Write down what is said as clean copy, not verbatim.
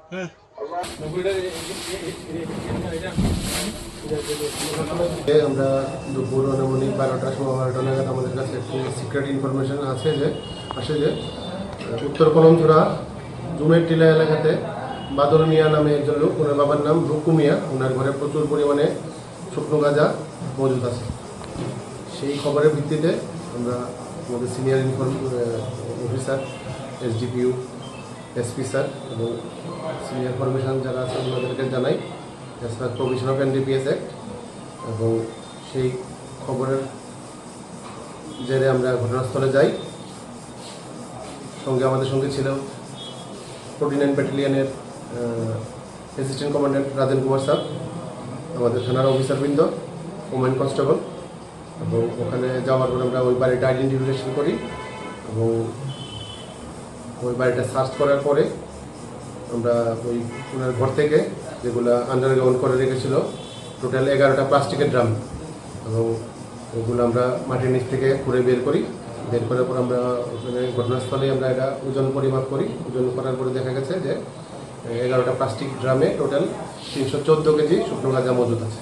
আমরা দুপুর আনুমানিক 12টার সময় 12টা নাগাদ আমাদের কাছে একটি সিক্রেট ইনফরমেশন আসে যে উত্তর কলমথুরা জুমের টিলা এলাকাতে বাদল মিয়া নামে একজন লোক, ওনার বাবার নাম রুকু মিয়া, ওনার ঘরে প্রচুর পরিমাণে শুকনো গাঁজা মজুদ আছে। সেই খবরের ভিত্তিতে আমরা আমাদের সিনিয়র অফিসার এসডিপিইউ, এসপি স্যার এবং সিনিয়র ফরমেশন যারা আছে ওনাদেরকে জানাই as per provision of NDPS act, এবং সেই খবরের জেরে আমরা ঘটনাস্থলে যাই। আমাদের সঙ্গে ছিল 49 ব্যাটালিয়নের assistant commandant Rajen Kumar sir, আমাদের থানার অফিসারবৃন্দ, ওমেন কনস্টেবল, এবং ওখানে যাওয়ার পর আমরা ওই বাড়িটা আইডেন্টিফিকেশন করি এবং ওই বাড়িটা সার্চ করার পরে আমরা ওই ওনার ঘর থেকে যেগুলো আন্ডারগ্রাউন্ড করে রেখেছিল টোটাল 11টা প্লাস্টিকের ড্রাম, এবং ওগুলো আমরা মাটির নিচ থেকে খুঁড়ে বের করার পর আমরা ওখানে ঘটনাস্থলে আমরা এটা ওজন পরিমাপ করি। ওজন করার পরে দেখা গেছে যে 11টা প্লাস্টিক ড্রামে টোটাল 314 কেজি শুকনো গাঁজা মজুদ আছে।